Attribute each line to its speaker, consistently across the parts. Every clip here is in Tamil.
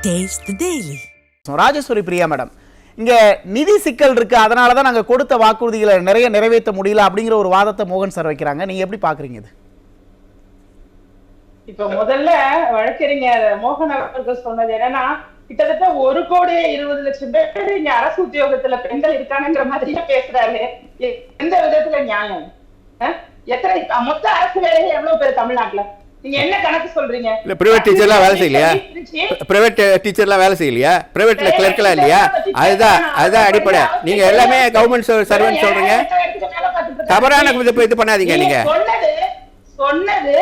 Speaker 1: Taste the Daily.
Speaker 2: Rajeswari Priya madam, இங்க நிதி சிக்கல் இருக்கு, அதனால தான் நாங்க கொடுத்த வாக்குறுதிகளை நிறைவேற்ற முடியல அப்படிங்கிற ஒரு வாதத்தை மோகன் சார் வைக்கிறாங்க. நீங்க எப்படி பாக்குறீங்க இது?
Speaker 3: இப்ப முதல்ல வழக்கறிஞர் மோகன் அவர்கள் சொன்னது என்னன்னா, கிட்டத்தட்ட 1,20,00,000 பேர் இங்க அரசு உத்தியோகத்துல பெண்கள் இருக்காங்கிற மாதிரியே பேசுறாரு. எந்த விதத்துல நியாயம்? எத்தனை மொத்த அரசு வேலையை எவ்வளவு பேர் தமிழ்நாட்டுல? நீங்க என்ன கணக்கு சொல்றீங்க?
Speaker 4: இல்ல பிரைவேட் டீச்சர்லாம் வேலை செய்யலையா? பிரைவேட் டீச்சர்லாம் வேலை செய்யலையா? பிரைவேட்ல கிளர்க்லாம் இல்லையா? அதுதான் அடிப்படை. நீங்க எல்லாமே கவர்மெண்ட் சர்வெண்ட் சொல்றீங்க. தவறான இது பண்ணாதீங்க. நீங்க
Speaker 3: சொன்னது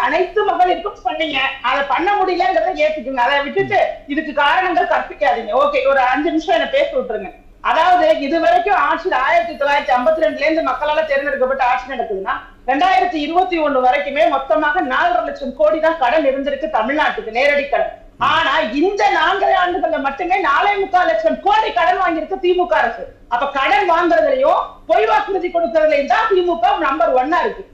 Speaker 3: அனைத்து மகளிருக்கும் சொன்னீங்க. அதை பண்ண முடியலங்கிறத ஏத்துக்குங்க. அதை விட்டுட்டு இதுக்கு காரணங்கள் கற்பிக்காதீங்க. ஓகே, ஒரு 5 நிமிஷம் என்ன பேச விட்டுருங்க. அதாவது இதுவரைக்கும் ஆட்சி 1952 இருந்து மக்களால தேர்ந்தெடுக்கப்பட்ட ஆட்சி நடக்குதுன்னா 2021 வரைக்குமே மொத்தமாக 4,5 லட்சம் கோடி தான் கடன் இருந்திருக்கு தமிழ்நாட்டுக்கு, நேரடி கடன். ஆனா இந்த 4 ஆண்டுகள்ல மட்டுமே 4,4 லட்சம் கோடி கடன் வாங்கியிருக்கு திமுக அரசு. அப்ப கடன் வாங்குறதுலயும் பொய் வாக்குறுதி கொடுக்கறதுலயும் தான் திமுக நம்பர் 1 இருக்கு.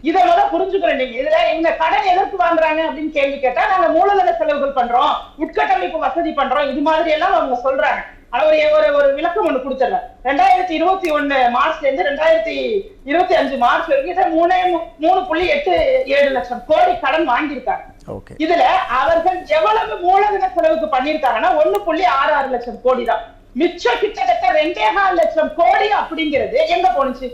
Speaker 3: இத முதல்ல புரிஞ்சுக்கிறேன். நீங்க இதுல இவங்க கடன் எதற்கு வாங்குறாங்க அப்படின்னு கேள்வி கேட்டா, நாங்க மூலதன செலவுகள் பண்றோம், உட்கட்டமைப்பு வசதி பண்றோம், இது மாதிரி எல்லாம் அவங்க சொல்றாங்க. ஒரு விளக்கம் ஒண்ணு கொடுத்துறேன். 2021 மார்ச்ல இருந்து 2025 மார்ச் வரைக்கும் 3.87 லட்சம் கோடி கடன் வாங்கியிருக்காங்க. இதுல அவர்கள் எவ்வளவு மூலதன செலவுக்கு பண்ணிருக்காங்கன்னா 1.66 லட்சம் கோடி தான். மிச்சம் கிட்டத்தட்ட 2.4 லட்சம் கோடி அப்படிங்கிறது எங்க போனுச்சு?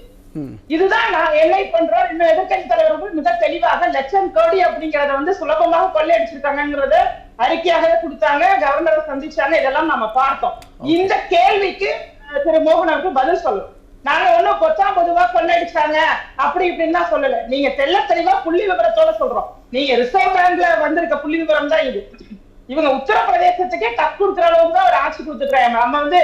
Speaker 3: இதுதான் நான் என்ன பண்றோம். இன்னும் எதிர்கட்சி தலைவர்கள் மிக தெளிவாக லட்சம் கோடி அப்படிங்கறத சுலபமாக கொள்ளையடிச்சிருக்காங்கிறத அறிக்கையாக கொடுத்தாங்க, கவர்னரை சந்திச்சாங்க, இதெல்லாம் நம்ம பார்த்தோம். இந்த கேள்விக்கு திரு மோகன் அவர்கள் பதில் சொல்லணும். நாங்க ஒண்ணும் கொத்தா பொதுவா கொள்ளையடிச்சாங்க அப்படி இப்படின்னு தான் சொல்லல. நீங்க தெள்ள தெளிவா புள்ளி விவரத்தோட சொல்றோம். நீங்க ரிசர்வ் பேங்க்ல வந்திருக்க புள்ளி விவரம் தான் இது. இவங்க உத்தரப்பிரதேசத்துக்கே டக் கொடுக்குற அளவுக்கு தான் ஒரு ஆட்சி கொடுத்துருக்காங்க. நம்ம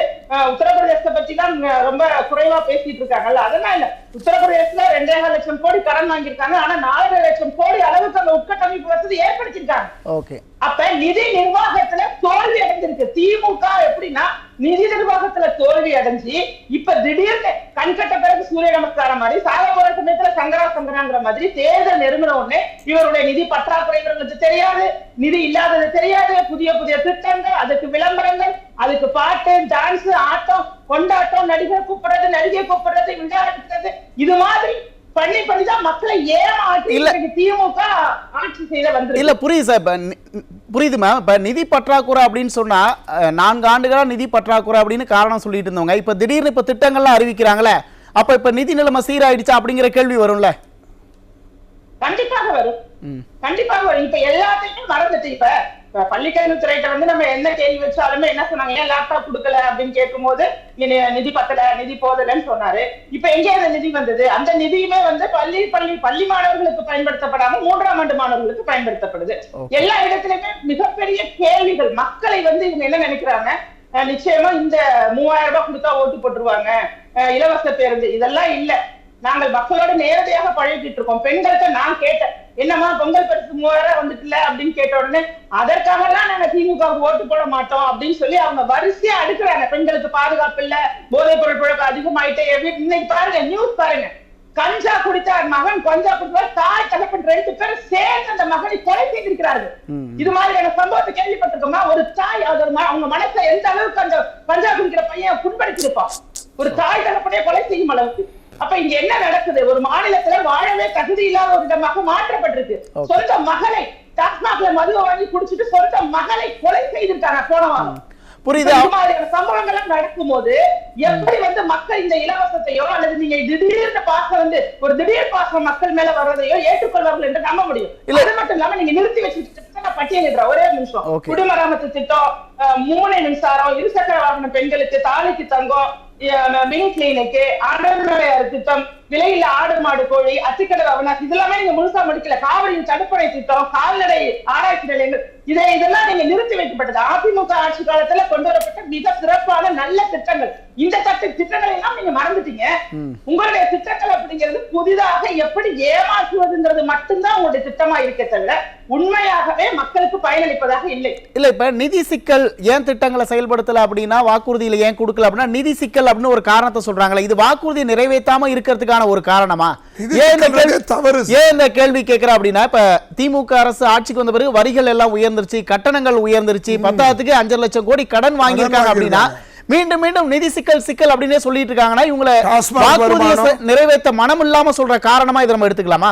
Speaker 3: உத்தரப்பிரதேசத்தை பத்தி தான் ரொம்ப குறைவா பேசிட்டு இருக்காங்கல்ல, அதெல்லாம் இல்ல. உத்தரப்பிரதேசத்துல 2.5 லட்சம் கோடி கடன் வாங்கியிருக்காங்க. ஆனா 4 லட்சம் கோடி அளவுக்கு அந்த உட்கட்டமைப்பு வசதி ஏற்படுத்திருக்காங்க. அப்ப நிதி நிர்வாகத்துல தோல்வி அடைஞ்சிருக்கு திமுக. எப்படின்னா நிதி நிர்வாகத்துல தோல்வி அடைஞ்சு இப்ப திடீர்னு கண்கட்ட பிறகு சூரிய நமஸ்காரம் மாதிரி சாக போற சமயத்துல சங்கராங்கிற மாதிரி தேர்தல் நெருங்கின உடனே இவருடைய நிதி பற்றாக்குறை இவர்களுக்கு தெரியாது, நிதி இல்லாதது தெரியாது. புதிய புதிய திட்டங்கள், அதுக்கு விளம்பரங்கள், அதுக்கு பாட்டு, டான்ஸ், ஆட்டம், கொண்டாட்டம், நடிகர் கூப்பிடுறது, நடிகை கூப்பிடுறது, விழா எடுக்கிறது, இது மாதிரி பண்ணிதான் மக்களை ஏமாற்றி திமுக ஆட்சி செய்த வந்து.
Speaker 2: இல்ல புரியுது சார், புரியுது மேம். இப்ப நிதி பற்றாக்குறை அப்படின்னு சொன்னா 4 ஆண்டுகளா நிதி பற்றாக்குறை அப்படின்னு காரணம் சொல்லிட்டு இருந்தவங்க இப்ப திடீர்னு இப்ப திட்டங்கள்லாம் அறிவிக்கிறாங்களே, அப்ப இப்ப நிதி நிலைமை சீராயிடுச்சா அப்படிங்கிற கேள்வி வரும்ல?
Speaker 3: கண்டிப்பாக வரும், கண்டிப்பாக வரும். இப்ப எல்லாத்தையுமே மறந்துட்டு இப்ப பள்ளிக்கல்வித்துறையிட்ட நம்ம என்ன கேள்வி வச்சாலுமே என்ன சொன்னாங்க, ஏன் லேப்டாப் கொடுக்கல அப்படின்னு கேட்கும் போது நிதி பத்தல, நிதி போதலன்னு சொன்னாரு. இப்ப எங்கே அந்த நிதி வந்தது? அந்த நிதியுமே பள்ளி மாணவர்களுக்கு பயன்படுத்தப்படாம 3ஆம் ஆண்டு மாணவர்களுக்கு பயன்படுத்தப்படுது. எல்லா இடத்துலயுமே மிகப்பெரிய கேள்விகள். மக்களை இவங்க என்ன நினைக்கிறாங்க, நிச்சயமா இந்த 3000 ரூபாய் கொடுத்தா ஓட்டு போட்டுருவாங்க, இலவச பேருந்து, இதெல்லாம் இல்ல. நாங்கள் மக்களோட நேரடியாக பழகிட்டு இருக்கோம். பெண்கள்கிட்ட நான் கேட்டேன், என்னமா பொங்கல் பரிசு 3000 வந்துட்டுல அப்படின்னு கேட்ட உடனே அதற்காக எல்லாம் நாங்க திமுக ஓட்டு போட மாட்டோம் அப்படின்னு சொல்லி அவங்க வரிசையா அடுக்குறாங்க. பெண்களுக்கு பாதுகாப்பு இல்ல, போதைப் பொருள் புழக்கம் அதிகமாயிட்டே. இன்னைக்கு பாருங்க, நியூஸ் பாருங்க, கஞ்சா குடித்தார் மகன், கஞ்சா குடித்தார் தாய் தகப்பன் 2 பேரும் சேர்ந்து அந்த மகனை கொலை செய்திருக்கிறார்கள். இது மாதிரியான சம்பவத்தை கேள்விப்பட்டிருக்கோமா? ஒரு தாய் அவங்க மனசை எந்த அளவுக்கு அந்த கஞ்சா குடிக்கிற பையன் புண்படுத்தி இருப்பான், ஒரு தாய் தகப்பனையே கொலை செய்யும் அளவுக்கு. அப்ப இங்க என்ன நடக்குது? ஒரு மாநிலத்துல வாழவே தகுதி இல்லாத ஒரு இடமாக மாற்றப்பட்டிருக்கு. சொந்த மகளை டாஸ்மாக்ல மதுவை வாங்கி குடிச்சிட்டு சொந்த மகளை கொலை செய்திருக்காங்க போன வாரம். புரியுது. சம்பவங்கள் நடக்கும் போது எப்படி மக்கள் இந்த இலவசத்தையோ அல்லது நீங்க திடீர்னு பாசம் ஒரு திடீர் பாசம் மக்கள் மேல வர்றதையோ ஏற்றுக்கொள்வார்கள் என்று நம்ப முடியும். அது மட்டும் இல்லாம நீங்க நிறுத்தி வச்சுட்டு பட்டியலிடுற ஒரே நிமிஷம், குடிமராமத்து திட்டம், 3 மின்சாரம், இருசக்கர வாகன பெண்களுக்கு, தாலிக்கு தங்கம், மினி கிளினிக்கு, அடர்நடையார் திட்டம், விலையில ஆடு மாடு கோழி, அத்திக்கடை அவனாசி, இதெல்லாமே நீங்க முழுசா முடிக்கல. காவிரியின் தடுப்பணை திட்டம், கால்நடை ஆராய்ச்சி நிலையங்கள், இதெல்லாம் நீங்க நிறுத்தி வைக்கப்பட்டது. அதிமுக ஆட்சி காலத்துல கொண்டு வரப்பட்ட மிக சிறப்பான நல்ல திட்டங்கள். இந்த திட்டங்களை எல்லாம் நீங்க மறந்துட்டீங்க. உங்களுடைய திட்டங்கள் அப்படிங்கிறது புதிதாக எப்படி ஏமாற்றுவதுங்கிறது மட்டும்தான் உங்களுடைய திட்டமா இருக்க தவிர உண்மையாகவே மக்களுக்கு பயனளிப்பதாக இல்லை.
Speaker 2: இல்ல இப்ப நிதி சிக்கல் ஏன் திட்டங்களை செயல்படுத்தல அப்படின்னா, வாக்குறுதியில ஏன் கொடுக்கல அப்படின்னா நிதி சிக்கல் அப்படின்னு ஒரு காரணத்தை சொல்றாங்களே, இது வாக்குறுதி நிறைவேற்றாம இருக்கிறதுக்கான ஒரு காரணமா? ஏன் இந்த கேள்வி கேட்கிற அப்படின்னா, இப்ப திமுக அரசு ஆட்சிக்கு வந்த பிறகு வரிகள் எல்லாம் உயர்ந்துருச்சு, கட்டணங்கள் உயர்ந்துருச்சு, 10,000க்கு 5 லட்சம் கோடி கடன் வாங்கியிருக்காங்க அப்படின்னா மீண்டும் மீண்டும் நிதி சிக்கல் அப்படின்னே சொல்லிட்டு இருக்காங்கன்னா இவங்களை வாக்குறுதியை நிறைவேற்ற மனம் இல்லாம சொல்ற காரணமா இதை நம்ம எடுத்துக்கலாமா?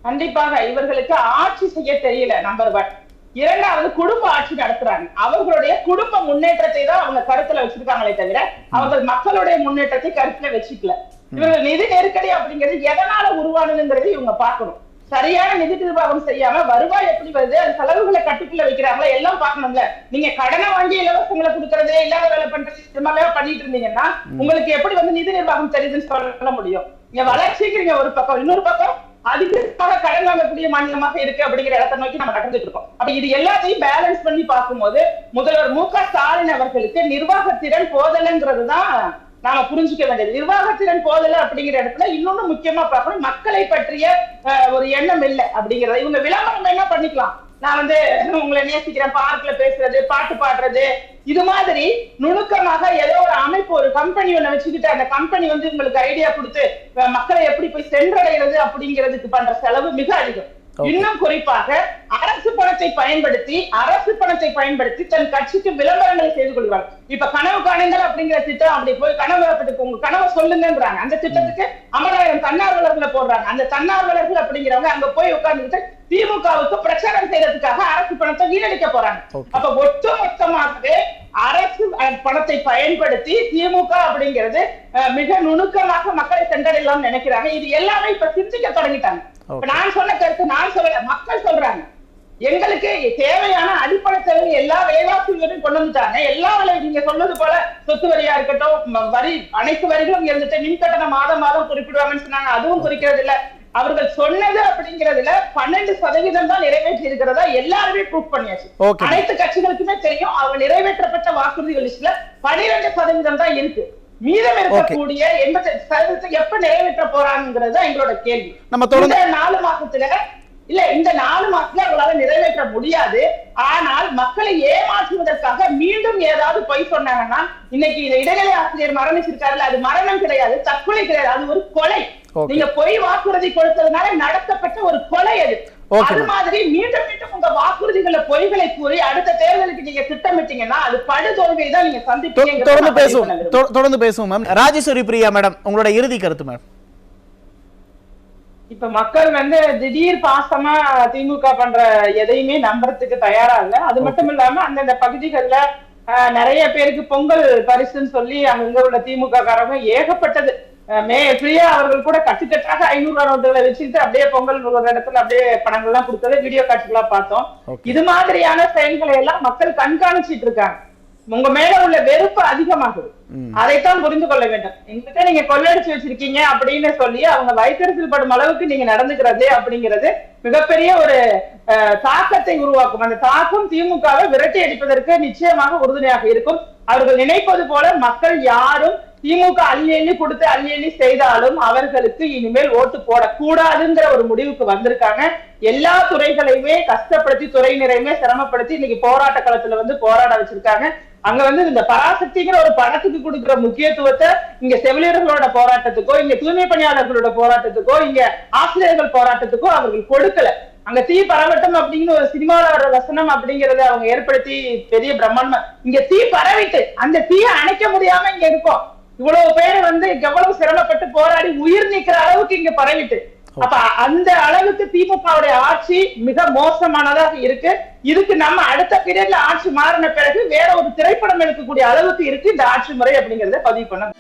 Speaker 3: கண்டிப்பாக இவர்களுக்கு ஆட்சி செய்ய தெரியல, நம்பர் 1. இரண்டாவது, குடும்ப ஆட்சி நடத்துறாங்க. அவர்களுடைய குடும்ப முன்னேற்றத்தை தான் அவங்க கருத்துல வச்சிருக்காங்களே தவிர அவர்கள் மக்களுடைய முன்னேற்றத்தை கருத்துல வச்சுக்கல. இவர்கள் நிதி நெருக்கடி அப்படிங்கிறது எதனால உருவானதுங்கிறது இவங்க பார்க்கணும். சரியான நிதி நிர்வாகம் செய்யாம வருவாய் எப்படி வருது, அது செலவுகளை கட்டுக்குள்ள வைக்கிறாங்களா எல்லாம் பார்க்கணும்ல. நீங்க கடனை வாங்கி இலவசங்களை கொடுக்கறது, இல்லாத வேலை பண்றது, இது மாதிரி பண்ணிட்டு இருந்தீங்கன்னா உங்களுக்கு எப்படி நிதி நிர்வாகம் தெரியுதுன்னு சொல்ல முடியும்? நீங்க வளர்ச்சிக்கிறீங்க ஒரு பக்கம், இன்னொரு பக்கம் அதிகமாக கடன் வாங்கக்கூடிய மாநிலமாக இருக்கு அப்படிங்கிற இடத்தை நோக்கி நம்ம நடந்துட்டு இருக்கோம். அப்ப இது எல்லாத்தையும் பேலன்ஸ் பண்ணி பார்க்கும்போது முதல்வர் மு.க. ஸ்டாலின் அவர்களுக்கு நிர்வாகத்திறன் போதலைங்கிறதுதான் நாம புரிஞ்சுக்க வேண்டியது. நிர்வாகத்திறன் போதல அப்படிங்கிற இடத்துல இன்னொன்னு முக்கியமா பார்க்கணும், மக்களை பற்றிய ஒரு எண்ணம் இல்லை அப்படிங்கறது. இவங்க விளம்பரம் என்ன பண்ணிக்கலாம், நான் உங்களை நேசிக்கிறேன், பார்க்ல பேசுறது, பாட்டு பாடுறது, இது மாதிரி நுணுக்கமாக ஏதோ ஒரு அமைப்பு, ஒரு கம்பெனி ஒண்ணு வச்சுக்கிட்டு அந்த கம்பெனி உங்களுக்கு ஐடியா கொடுத்து மக்களை எப்படி போய் சென்றடைகிறது அப்படிங்கிறதுக்கு பண்ற செலவு மிக அதிகம். இன்னும் குறிப்பாக அரசு பணத்தை பயன்படுத்தி தன் கட்சிக்கு விளம்பரங்களை செய்து கொள்வாங்க. இப்ப கனவு காணுங்கள் அப்படிங்கிற திட்டம், அப்படி போய் உங்க கனவை சொல்லுங்கிறாங்க. அந்த திட்டத்துக்கு 50,000 தன்னார்வலர்களை போடுறாங்க. அந்த தன்னார்வலர்கள் அப்படிங்கிறவங்க அங்க போய் உட்கார்ந்துட்டு திமுகவுக்கு பிரச்சாரம் செய்யறதுக்காக அரசு பணத்தை வீணடிக்க போறாங்க. அப்ப ஒட்டுமொத்தமாகவே அரசு பணத்தை பயன்படுத்தி திமுக அப்படிங்கிறது மிக நுணுக்கமாக மக்களை சென்றடையலாம் நினைக்கிறாங்க. இது எல்லாமே இப்ப சிந்திக்க தொடங்கிட்டாங்க. நான் சொன்ன கருத்து நான் சொல்லல, மக்கள் சொல்றாங்க. எங்களுக்கு தேவையான அடிப்படை தேவை எல்லா விலைவாசிகளையும் கொண்டு வந்துட்டாங்க. எல்லா நீங்க சொன்னது போல சொத்து வரியா இருக்கட்டும், வரி அனைத்து வரிகளும் இருந்துட்டு மின் கட்டணம் மாதம் குறிப்பிடுவாங்கன்னு சொன்னாங்க, அதுவும் குறிக்கிறது இல்ல. அவர்கள் சொன்னது அப்படிங்கிறதுல 12% தான் நிறைவேற்றி இருக்கிறதா எல்லாருமே ப்ரூவ் பண்ணியாச்சு. அனைத்து கட்சிகளுக்குமே தெரியும் அவங்க நிறைவேற்றப்பட்ட வாக்குறுதிகள் லிஸ்ட்ல 12% தான் இருக்கு. மீதம் இருக்கக்கூடிய 80% எப்ப நிறைவேற்ற போறாங்கிறது எங்களோட கேள்வி. நம்ம தொடர்ந்து 4 மாசத்துல இந்த 4 மாசத்துல அவங்களால நிறைவேற்ற முடியாது. ஆனால் மக்களை ஏமாற்றுவதற்காக மீண்டும் ஏதாவது பொய் சொன்னாங்கன்னா, இன்னைக்கு இடைநிலை ஆசிரியர் மரணிச்சிருக்காருல்ல, அது மரணம் கிடையாது, தற்கொலை கிடையாது, அது ஒரு கொலை. நீங்க பொய் வாக்குறுதி கொடுத்ததுனால நடத்தப்பட்ட ஒரு கொலை அது. அது மாதிரி மீண்டும் உங்க வாக்குறுதிகளை பொய்களை கூறி அடுத்த தேர்தலுக்கு நீங்க திட்டமிட்டீங்கன்னா அது படுதோல்வியை தான் நீங்க சந்திப்பீங்க.
Speaker 2: தொடர்ந்து பேசுவோம் மேம். ராஜேஸ்வரி பிரியா மேடம், உங்களோட இறுதி கருத்து மேம்.
Speaker 3: இப்ப மக்கள் திடீர் பாசமா திமுக பண்ற எதையுமே நம்புறதுக்கு தயாரா இல்ல. அது மட்டும் இல்லாம அந்தந்த பகுதிகள்ல நிறைய பேருக்கு பொங்கல் பரிசுன்னு சொல்லி அங்க உள்ள திமுக காரங்க ஏகப்பட்டது பிரியா அவர்கள் கூட கட்டுக்கட்டாக 500 நோட்டுகளை வச்சுக்கிட்டு அப்படியே பொங்கல் ஒரு இடத்துல அப்படியே பணங்கள்லாம் கொடுத்தது வீடியோ காட்சிகளா பார்த்தோம். இது மாதிரியான செயல்களை எல்லாம் மக்கள் கண்காணிச்சிட்டு இருக்காங்க. உங்க மேல உள்ள வெறுப்பு அதிகமாகுது. அதைத்தான் புரிந்து கொள்ள வேண்டும். எங்கிட்ட நீங்க கொள்ளடிச்சு வச்சிருக்கீங்க அப்படின்னு சொல்லி அவங்க வயிற்றெரிச்சல் படும் அளவுக்கு நீங்க நடந்துக்கிறது அப்படிங்கிறது மிகப்பெரிய ஒரு தாக்கத்தை உருவாக்கும். அந்த தாக்கம் திமுகவை விரட்டி அடிப்பதற்கு நிச்சயமாக உறுதுணையாக இருக்கும். அவர்கள் நினைப்பது போல மக்கள் யாரும் திமுக அள்ளி கொடுத்து அள்ளி செய்தாலும் அவர்களுக்கு இனிமேல் ஓட்டு போடக்கூடாதுங்கிற ஒரு முடிவுக்கு வந்திருக்காங்க. எல்லா துறைகளையுமே கஷ்டப்படுத்தி, துறையினரையுமே சிரமப்படுத்தி இன்னைக்கு போராட்ட களத்துல போராட வச்சிருக்காங்க. அங்க இந்த பராசக்திங்கிற ஒரு படத்துக்கு கொடுக்கிற முக்கியத்துவத்தை இங்க செவிலியர்களோட போராட்டத்துக்கோ, இங்க தூய்மை பணியாளர்களோட போராட்டத்துக்கோ, இங்க ஆசிரியர்கள் போராட்டத்துக்கோ அவர்கள் கொடுக்கல. அங்க தீ பரவட்டும் அப்படிங்கிற ஒரு சினிமாவில் வர்ற வசனம் அப்படிங்கறத அவங்க ஏற்படுத்தி பெரிய பிரம்மாண்டமா இங்க தீ பரவிட்டு அந்த தீயை அணைக்க முடியாம இங்க இருக்கோம். இவ்வளவு பேரு எவ்வளவு சிரமப்பட்டு போராடி உயிர் நீக்கிற அளவுக்கு இங்க பரவிட்டு, அப்ப அந்த அளவுக்கு திமுகவுடைய ஆட்சி மிக மோசமானதாக இருக்கு. இதுக்கு நம்ம அடுத்த பீரியட்ல ஆட்சி மாறின பிறகு வேற ஒரு திரைப்படம் எடுக்கக்கூடிய அளவுக்கு இருக்கு இந்த ஆட்சி முறை அப்படிங்கறத பதிவு பண்ண